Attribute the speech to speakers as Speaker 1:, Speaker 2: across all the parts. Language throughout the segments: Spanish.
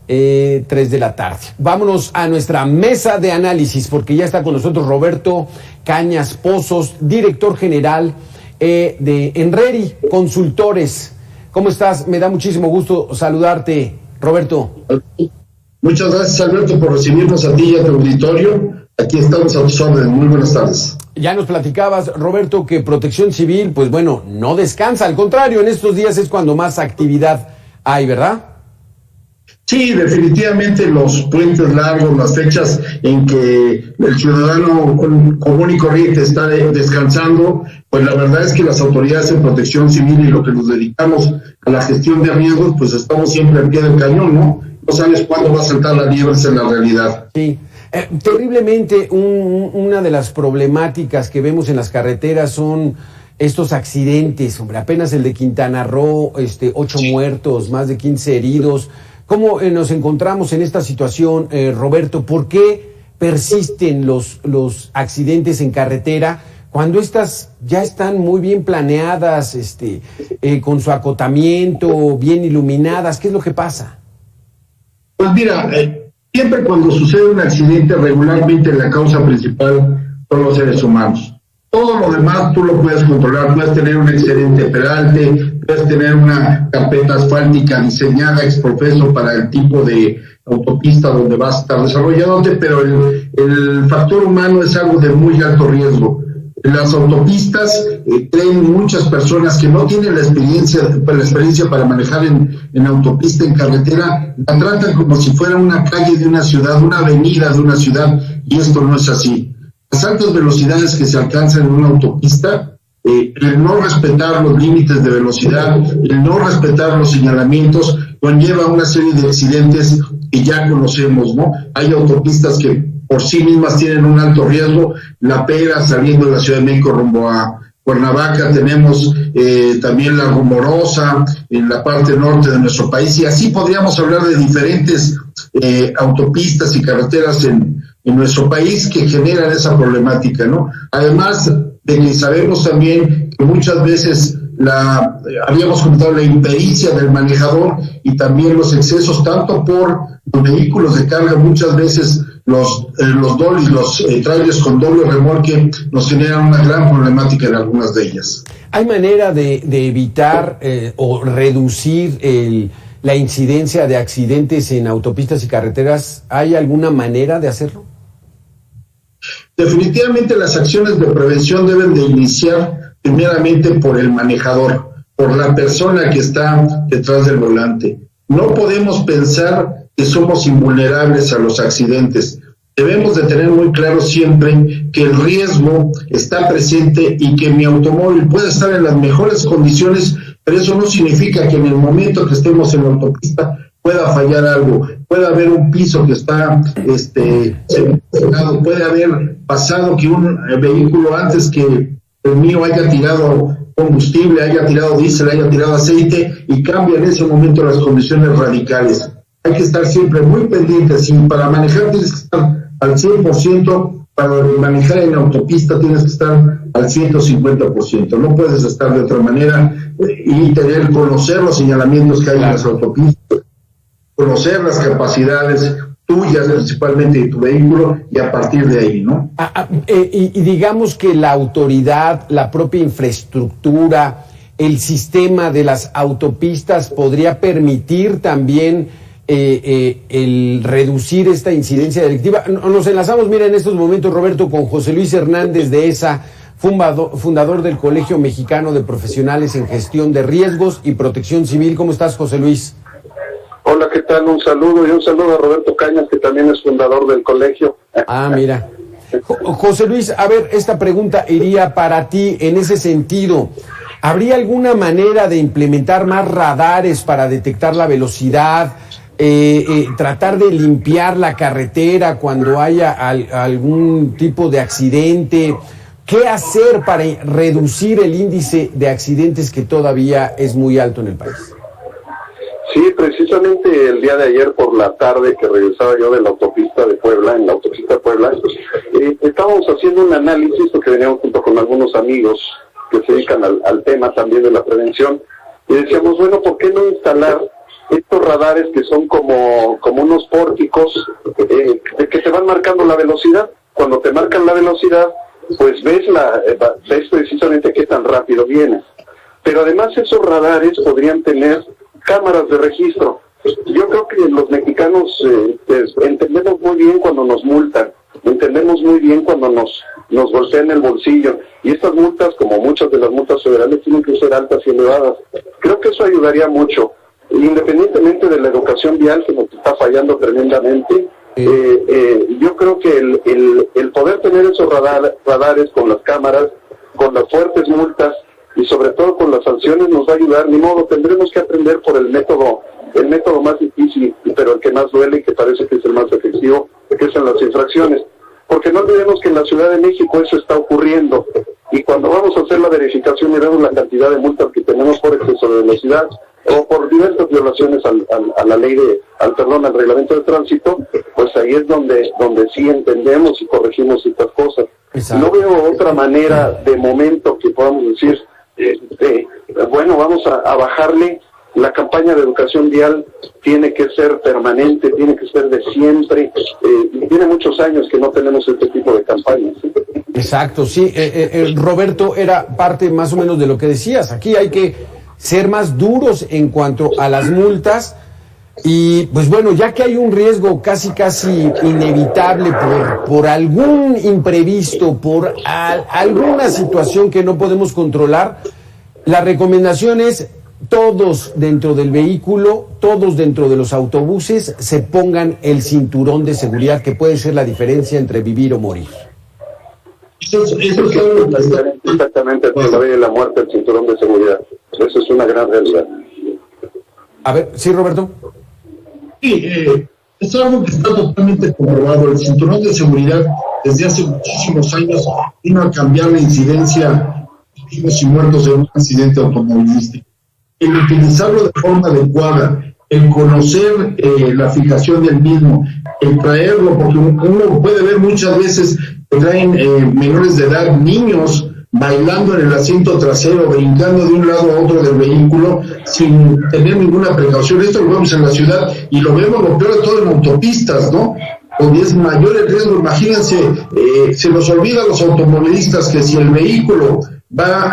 Speaker 1: 3 de la tarde. Vámonos a nuestra mesa de análisis, porque ya está con nosotros Roberto Cañas Pozos, director general de Enreri Consultores. ¿Cómo estás? Me da muchísimo gusto saludarte, Roberto.
Speaker 2: Muchas gracias, Alberto, por recibirnos a ti y a tu auditorio. Aquí estamos a tus órdenes. Muy buenas tardes.
Speaker 1: Ya nos platicabas, Roberto, que Protección Civil, pues bueno, no descansa. Al contrario, en estos días es cuando más actividad hay, ¿verdad?
Speaker 2: Sí, definitivamente los puentes largos, las fechas en que el ciudadano común y corriente está descansando, pues la verdad es que las autoridades en Protección Civil y lo que nos dedicamos a la gestión de riesgos, pues estamos siempre al pie del cañón, ¿no? No sabes cuándo va a saltar la liebre en la realidad.
Speaker 1: Sí, terriblemente una de las problemáticas que vemos en las carreteras son estos accidentes, hombre, apenas el de Quintana Roo, 8 muertos, más de 15 heridos. ¿Cómo nos encontramos en esta situación, Roberto? ¿Por qué persisten los accidentes en carretera cuando estas ya están muy bien planeadas, con su acotamiento, bien iluminadas? ¿Qué es lo que pasa?
Speaker 2: Pues mira, siempre cuando sucede un accidente, regularmente la causa principal son los seres humanos. Todo lo demás tú lo puedes controlar, puedes tener un excelente peralte, puedes tener una carpeta asfáltica diseñada ex profeso para el tipo de autopista donde vas a estar desarrollándote, pero el factor humano es algo de muy alto riesgo. En las autopistas traen muchas personas que no tienen la experiencia para manejar en autopista, en carretera, la tratan como si fuera una calle de una ciudad, una avenida de una ciudad, y esto no es así. Las altas velocidades que se alcanzan en una autopista, el no respetar los límites de velocidad, el no respetar los señalamientos, conlleva una serie de accidentes que ya conocemos, ¿no? Hay autopistas que por sí mismas tienen un alto riesgo. La Pera, saliendo de la Ciudad de México rumbo a Cuernavaca, tenemos también la Rumorosa en la parte norte de nuestro país, y así podríamos hablar de diferentes autopistas y carreteras en nuestro país que generan esa problemática, ¿no? Además de que sabemos también que muchas veces habíamos comentado la impericia del manejador y también los excesos, tanto por los vehículos de carga, muchas veces los dolis, los trailers con doble remolque nos generan una gran problemática en algunas de ellas.
Speaker 1: ¿Hay manera de evitar o reducir la incidencia de accidentes en autopistas y carreteras? ¿Hay alguna manera de hacerlo?
Speaker 2: Definitivamente las acciones de prevención deben de iniciar primeramente por el manejador, por la persona que está detrás del volante. No podemos pensar que somos invulnerables a los accidentes. Debemos de tener muy claro siempre que el riesgo está presente y que mi automóvil puede estar en las mejores condiciones, pero eso no significa que en el momento que estemos en la autopista pueda fallar algo, puede haber un piso que está puede haber pasado que un vehículo antes que el mío haya tirado combustible, haya tirado diésel, haya tirado aceite, y cambia en ese momento las condiciones radicales. Hay que estar siempre muy pendientes, y para manejar tienes que estar al 100%, para manejar en autopista tienes que estar al 150%, no puedes estar de otra manera, y conocer los señalamientos que hay en las autopistas, conocer las capacidades tuyas principalmente de tu vehículo, y a partir de ahí, ¿no?
Speaker 1: Y digamos que la autoridad, la propia infraestructura, el sistema de las autopistas podría permitir también el reducir esta incidencia delictiva. Nos enlazamos, mira, en estos momentos, Roberto, con José Luis Hernández de ESA, fundador del Colegio Mexicano de Profesionales en Gestión de Riesgos y Protección Civil. ¿Cómo estás, José Luis?
Speaker 3: Hola, ¿qué tal? Un saludo, y un saludo a Roberto Cañas, que también es fundador del colegio.
Speaker 1: Ah, mira. José Luis, a ver, esta pregunta iría para ti en ese sentido. ¿Habría alguna manera de implementar más radares para detectar la velocidad, tratar de limpiar la carretera cuando haya algún tipo de accidente? ¿Qué hacer para reducir el índice de accidentes que todavía es muy alto en el país?
Speaker 3: Sí, precisamente el día de ayer por la tarde que regresaba yo de la autopista de Puebla, en la autopista de Puebla, estábamos haciendo un análisis, porque veníamos junto con algunos amigos que se dedican al tema también de la prevención, y decíamos, bueno, ¿por qué no instalar estos radares que son como unos pórticos que te van marcando la velocidad. Cuando te marcan la velocidad, pues ves precisamente qué tan rápido vienes. Pero además esos radares podrían tener cámaras de registro. Yo creo que los mexicanos entendemos muy bien cuando nos multan, entendemos muy bien cuando nos golpean el bolsillo, y estas multas, como muchas de las multas federales, tienen que ser altas y elevadas. Creo que eso ayudaría mucho, independientemente de la educación vial que nos está fallando tremendamente. Yo creo que el poder tener esos radares con las cámaras, con las fuertes multas y sobre todo con las sanciones nos va a ayudar. Ni modo, tendremos que aprender por el método más difícil, pero el que más duele y que parece que es el más efectivo, que es en las infracciones. Porque no olvidemos que en la Ciudad de México eso está ocurriendo, y cuando vamos a hacer la verificación y vemos la cantidad de multas que tenemos por exceso de velocidad o por diversas violaciones a la ley al reglamento de tránsito, pues ahí es donde sí entendemos y corregimos estas cosas. Exacto. No veo otra manera de momento que podamos decir, bueno, vamos a bajarle. La campaña de educación vial tiene que ser permanente, tiene que ser de siempre. Tiene muchos años que no tenemos este tipo de campañas, ¿sí?
Speaker 1: Exacto, sí. Roberto, era parte más o menos de lo que decías. Aquí hay que ser más duros en cuanto a las multas. Y pues bueno, ya que hay un riesgo casi inevitable por algún imprevisto, por alguna situación que no podemos controlar, la recomendación es: todos dentro del vehículo, todos dentro de los autobuses, se pongan el cinturón de seguridad, que puede ser la diferencia entre vivir o morir.
Speaker 2: Eso es
Speaker 3: exactamente la vida y la muerte, el cinturón de seguridad. Eso es una gran realidad.
Speaker 1: A ver, ¿sí, Roberto?
Speaker 2: Sí, es algo que está totalmente comprobado. El cinturón de seguridad, desde hace muchísimos años, vino a cambiar la incidencia de vivos y muertos en un accidente automovilístico. El utilizarlo de forma adecuada, el conocer la fijación del mismo, el traerlo, porque uno puede ver muchas veces que traen menores de edad, niños, bailando en el asiento trasero, brincando de un lado a otro del vehículo, sin tener ninguna precaución. Esto lo vemos en la ciudad y lo vemos lo peor de todo en autopistas, ¿no? Donde es mayor el riesgo. Imagínense, se nos olvida a los automovilistas que si el vehículo va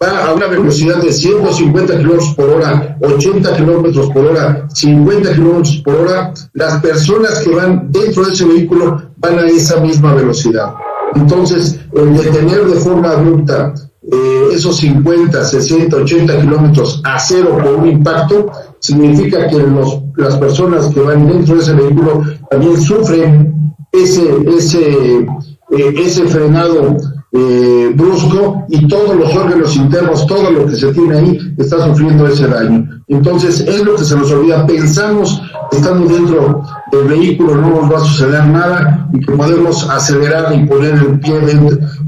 Speaker 2: a una velocidad de 150 kilómetros por hora, 80 kilómetros por hora, 50 kilómetros por hora, las personas que van dentro de ese vehículo van a esa misma velocidad. Entonces, el detener de forma abrupta esos 50, 60, 80 kilómetros a cero por un impacto, significa que las personas que van dentro de ese vehículo también sufren ese frenado brusco, y todos los órganos internos, todo lo que se tiene ahí está sufriendo ese daño. Entonces es lo que se nos olvida. Pensamos que estando dentro del vehículo no nos va a suceder nada y que podemos acelerar y poner el pie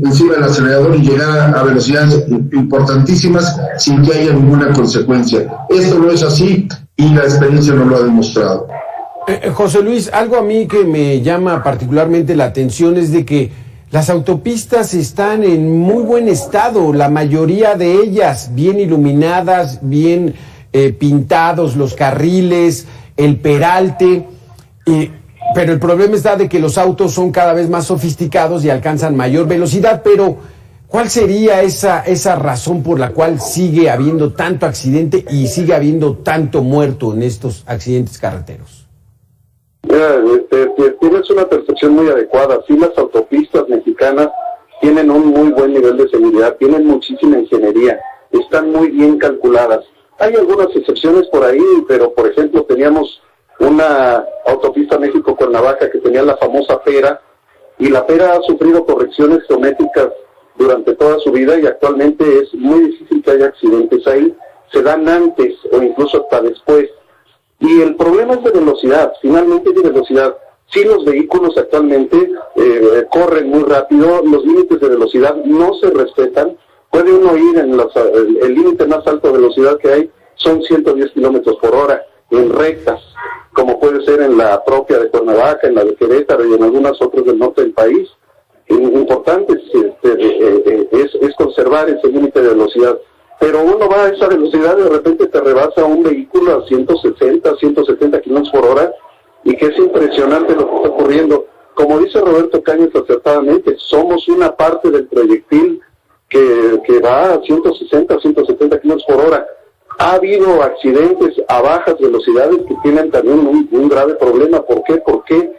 Speaker 2: encima del acelerador y llegar a velocidades importantísimas sin que haya ninguna consecuencia. Esto no es así y la experiencia nos lo ha demostrado.
Speaker 1: José Luis, algo a mí que me llama particularmente la atención es de que las autopistas están en muy buen estado, la mayoría de ellas bien iluminadas, bien pintados los carriles, el peralte, pero el problema está de que los autos son cada vez más sofisticados y alcanzan mayor velocidad. Pero ¿cuál sería esa razón por la cual sigue habiendo tanto accidente y sigue habiendo tanto muerto en estos accidentes carreteros?
Speaker 3: Tienes una percepción muy adecuada. Sí, las autopistas mexicanas tienen un muy buen nivel de seguridad, tienen muchísima ingeniería, están muy bien calculadas. Hay algunas excepciones por ahí, pero por ejemplo teníamos una autopista México-Cuernavaca que tenía la famosa pera, y la pera ha sufrido correcciones geométricas durante toda su vida y actualmente es muy difícil que haya accidentes ahí. Se dan antes o incluso hasta después. Y el problema es de velocidad, finalmente de velocidad. Sí, los vehículos actualmente corren muy rápido, los límites de velocidad no se respetan. Puede uno ir en el límite más alto de velocidad que hay son 110 kilómetros por hora en rectas, como puede ser en la propia de Cuernavaca, en la de Querétaro y en algunas otras del norte del país. Importante es conservar ese límite de velocidad. pero uno va a esa velocidad y de repente te rebasa un vehículo a 160, 170 kilómetros por hora, y que es impresionante lo que está ocurriendo. Como dice Roberto Cañas acertadamente, somos una parte del proyectil que va a 160, 170 kilómetros por hora. Ha habido accidentes a bajas velocidades que tienen también un grave problema. ¿Por qué? Porque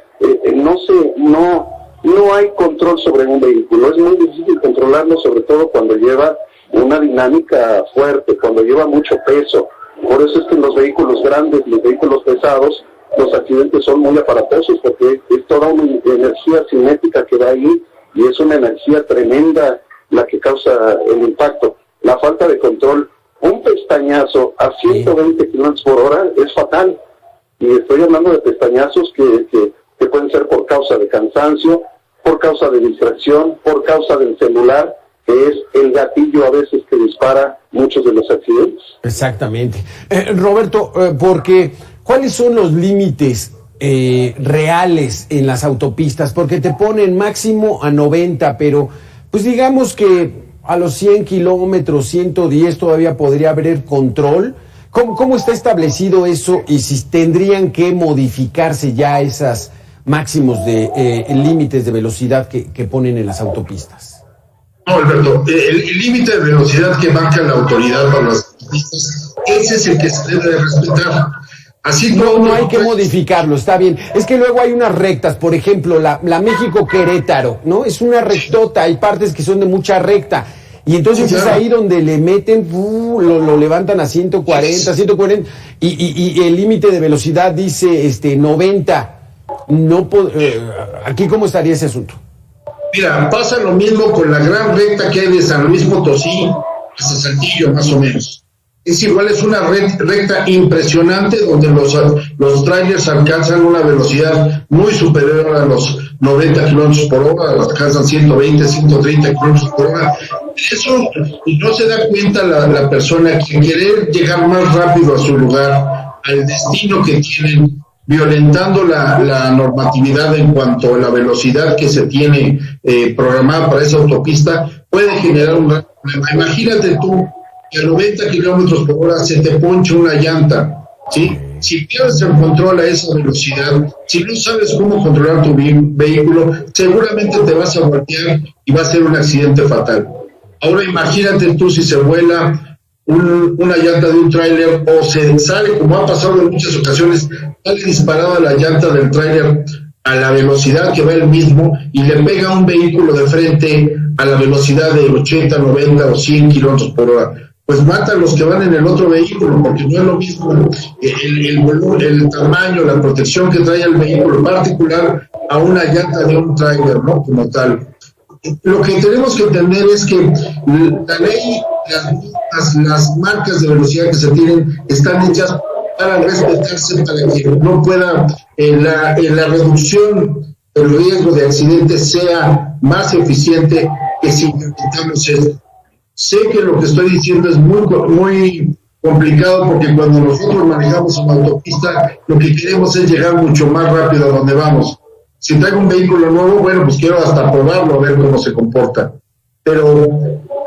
Speaker 3: no hay control sobre un vehículo. Es muy difícil controlarlo, sobre todo cuando lleva una dinámica fuerte, cuando lleva mucho peso. Por eso es que en los vehículos grandes, los vehículos pesados, los accidentes son muy aparatosos, porque es toda una energía cinética que va ahí, y es una energía tremenda la que causa el impacto. La falta de control, un pestañazo a 120 kilómetros por hora es fatal. Y estoy hablando de pestañazos que pueden ser por causa de cansancio, por causa de distracción, por causa del celular, que es el gatillo a veces que dispara muchos de los accidentes.
Speaker 1: Exactamente. Roberto, porque ¿cuáles son los límites reales en las autopistas? Porque te ponen máximo a 90, pero pues digamos que a los 100 kilómetros, 110 todavía podría haber control. ¿Cómo está establecido eso y si tendrían que modificarse ya esas máximos de límites de velocidad que ponen en las autopistas?
Speaker 2: No, Alberto, el límite de velocidad que marca la autoridad para las autopistas, ese es el que se debe de respetar. Así
Speaker 1: no hay que modificarlo, está bien. Es que luego hay unas rectas, por ejemplo, la México-Querétaro, ¿no? Es una rectota, hay partes que son de mucha recta. Y entonces es ahí donde le meten, lo levantan a 140, 140, y el límite de velocidad dice 90. Aquí, ¿cómo estaría ese asunto?
Speaker 2: Mira, pasa lo mismo con la gran recta que hay de San Luis Potosí hasta Saltillo, más o menos. Es igual, es una recta impresionante donde los trailers alcanzan una velocidad muy superior a los 90 kilómetros por hora, alcanzan 120, 130 kilómetros por hora. Eso no se da cuenta la persona que quiere llegar más rápido a su lugar, al destino que tienen, violentando la normatividad en cuanto a la velocidad que se tiene programada para esa autopista, puede generar un gran problema. Imagínate tú que a 90 kilómetros por hora se te poncha una llanta, ¿sí? Si pierdes el control a esa velocidad, si no sabes cómo controlar tu vehículo, seguramente te vas a voltear y va a ser un accidente fatal. Ahora imagínate tú si se vuela una llanta de un tráiler o se sale, como ha pasado en muchas ocasiones, sale disparada la llanta del tráiler a la velocidad que va el mismo y le pega a un vehículo de frente a la velocidad de 80, 90 o 100 kilómetros por hora. Pues mata a los que van en el otro vehículo, porque no es lo mismo el volumen, el tamaño, la protección que trae el vehículo particular a una llanta de un tráiler, ¿no? Como tal. Lo que tenemos que entender es que la ley, las marcas de velocidad que se tienen están hechas para respetarse, para que no pueda la reducción del riesgo de accidentes sea más eficiente que si implementamos esto. Sé que lo que estoy diciendo es muy complicado porque cuando nosotros manejamos en la autopista lo que queremos es llegar mucho más rápido a donde vamos. Si traigo un vehículo nuevo, bueno, pues quiero hasta probarlo, a ver cómo se comporta. Pero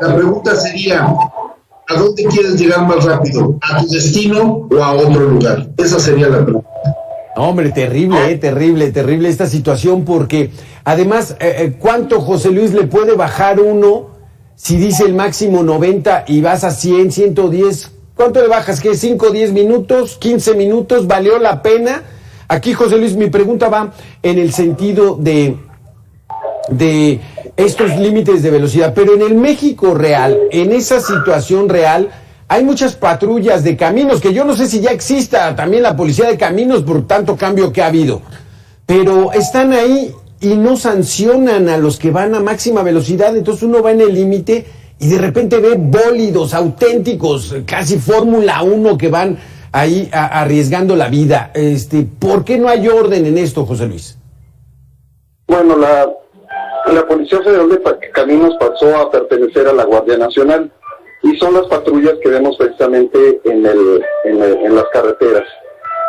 Speaker 2: la pregunta sería, ¿a dónde quieres llegar más rápido? ¿A tu destino o a otro lugar? Esa sería la pregunta.
Speaker 1: Hombre, terrible, terrible esta situación, porque además, ¿cuánto, José Luis, le puede bajar uno si dice el máximo 90 y vas a 100, 110? ¿Cuánto le bajas? ¿Qué? ¿5, 10 minutos? ¿15 minutos? ¿Valió la pena? Aquí, José Luis, mi pregunta va en el sentido de estos límites de velocidad, pero en el México real, en esa situación real, hay muchas patrullas de caminos, que yo no sé si ya exista también la policía de caminos por tanto cambio que ha habido, pero están ahí y no sancionan a los que van a máxima velocidad. Entonces uno va en el límite y de repente ve bólidos auténticos, casi Fórmula 1, que van ahí arriesgando la vida. ¿Por qué no hay orden en esto, José Luis?
Speaker 3: Bueno, la Policía Federal de Caminos pasó a pertenecer a la Guardia Nacional y son las patrullas que vemos precisamente en las carreteras.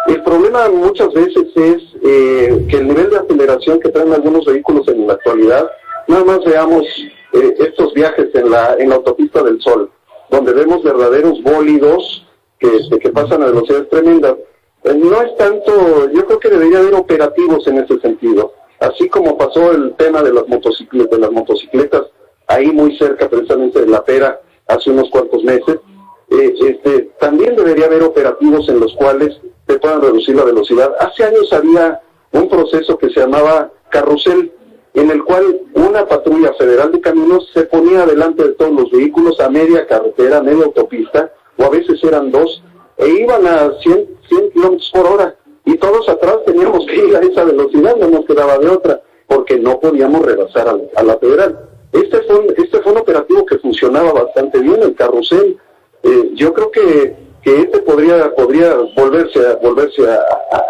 Speaker 3: El problema muchas veces es que el nivel de aceleración que traen algunos vehículos en la actualidad, nada más veamos estos viajes en la autopista del Sol. donde vemos verdaderos bólidos que pasan a velocidades tremendas. No es tanto, yo creo que debería haber operativos en ese sentido, así como pasó el tema de las motocicletas ahí muy cerca precisamente de La Pera hace unos cuantos meses. También debería haber operativos en los cuales se puedan reducir la velocidad. Hace años había un proceso que se llamaba carrusel, en el cual una patrulla federal de caminos se ponía delante de todos los vehículos a media carretera, a media autopista, o a veces eran dos, e iban a 100 kilómetros por hora, y todos atrás teníamos que ir a esa velocidad, no nos quedaba de otra, porque no podíamos rebasar a la federal. Este fue un operativo que funcionaba bastante bien, el carrusel. Yo creo que este podría volverse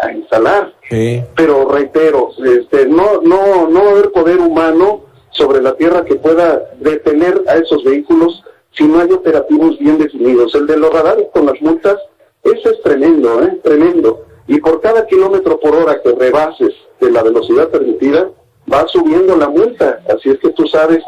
Speaker 3: a instalar. Sí. Pero reitero, no va a haber poder humano sobre la tierra que pueda detener a esos vehículos si no hay operativos bien definidos. El de los radares con las multas, eso es tremendo, tremendo. Y por cada kilómetro por hora que rebases de la velocidad permitida, va subiendo la multa. Así es que tú sabes,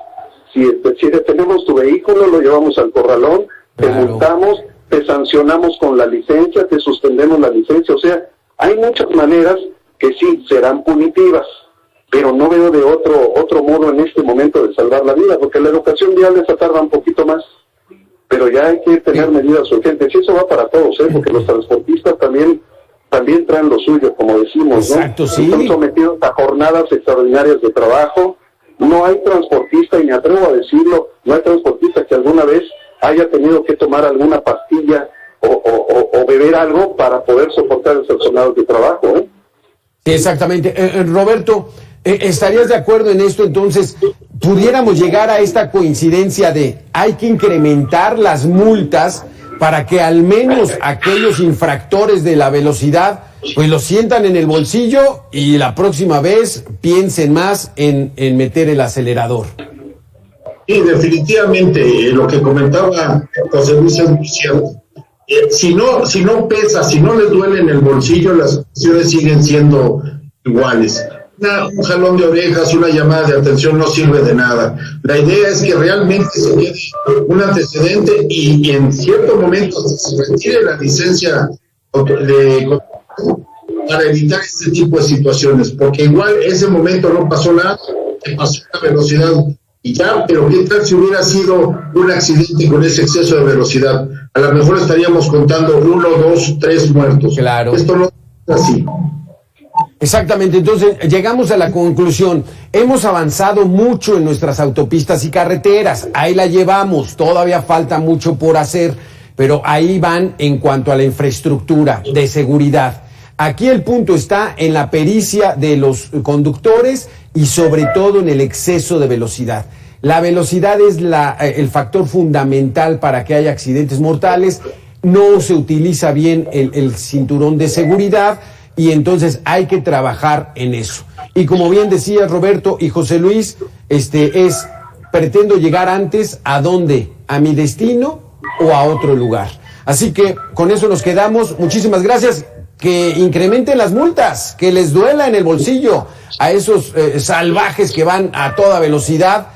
Speaker 3: si detenemos tu vehículo, lo llevamos al corralón, te multamos, te sancionamos con la licencia, te suspendemos la licencia. O sea, hay muchas maneras que sí serán punitivas, pero no veo de otro modo en este momento de salvar la vida, porque la educación vial esa tarda un poquito más, pero ya hay que tener medidas urgentes, y eso va para todos, porque los transportistas también traen lo suyo, como decimos. Exacto, ¿no? Sí. Están sometidos a jornadas extraordinarias de trabajo. No hay transportista, y me atrevo a decirlo, no hay transportista que alguna vez haya tenido que tomar alguna pastilla o beber algo para poder soportar esas jornadas de trabajo,
Speaker 1: Exactamente. Roberto, ¿estarías de acuerdo en esto? Entonces, pudiéramos llegar a esta coincidencia de hay que incrementar las multas para que al menos aquellos infractores de la velocidad pues lo sientan en el bolsillo y la próxima vez piensen más en meter el acelerador.
Speaker 2: Sí, definitivamente, lo que comentaba José Luis es muy cierto. Si no pesa, si no les duele en el bolsillo, las sanciones siguen siendo iguales. Un jalón de orejas, una llamada de atención no sirve de nada. La idea es que realmente se quede un antecedente y en cierto momento se retire la licencia para evitar este tipo de situaciones, porque igual ese momento no pasó nada, se pasó la velocidad y ya, pero ¿qué tal si hubiera sido un accidente con ese exceso de velocidad? A lo mejor estaríamos contando 1, 2, 3 muertos.
Speaker 1: Claro.
Speaker 2: Esto no es así.
Speaker 1: Exactamente, entonces llegamos a la conclusión, hemos avanzado mucho en nuestras autopistas y carreteras, ahí la llevamos, todavía falta mucho por hacer, pero ahí van en cuanto a la infraestructura de seguridad. Aquí el punto está en la pericia de los conductores y sobre todo en el exceso de velocidad. La velocidad es el factor fundamental para que haya accidentes mortales, no se utiliza bien el cinturón de seguridad y entonces hay que trabajar en eso. Y como bien decía Roberto y José Luis, pretendo llegar antes ¿a dónde? ¿A mi destino o a otro lugar? Así que con eso nos quedamos. Muchísimas gracias. Que incrementen las multas, que les duela en el bolsillo a esos salvajes que van a toda velocidad,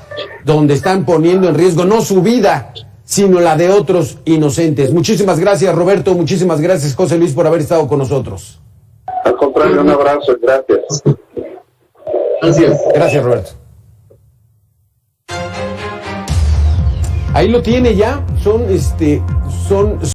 Speaker 1: donde están poniendo en riesgo no su vida, sino la de otros inocentes. Muchísimas gracias, Roberto. Muchísimas gracias, José Luis, por haber estado con nosotros.
Speaker 3: Al contrario, un abrazo. Gracias.
Speaker 2: Gracias.
Speaker 1: Gracias, Roberto. Ahí lo tiene ya. Son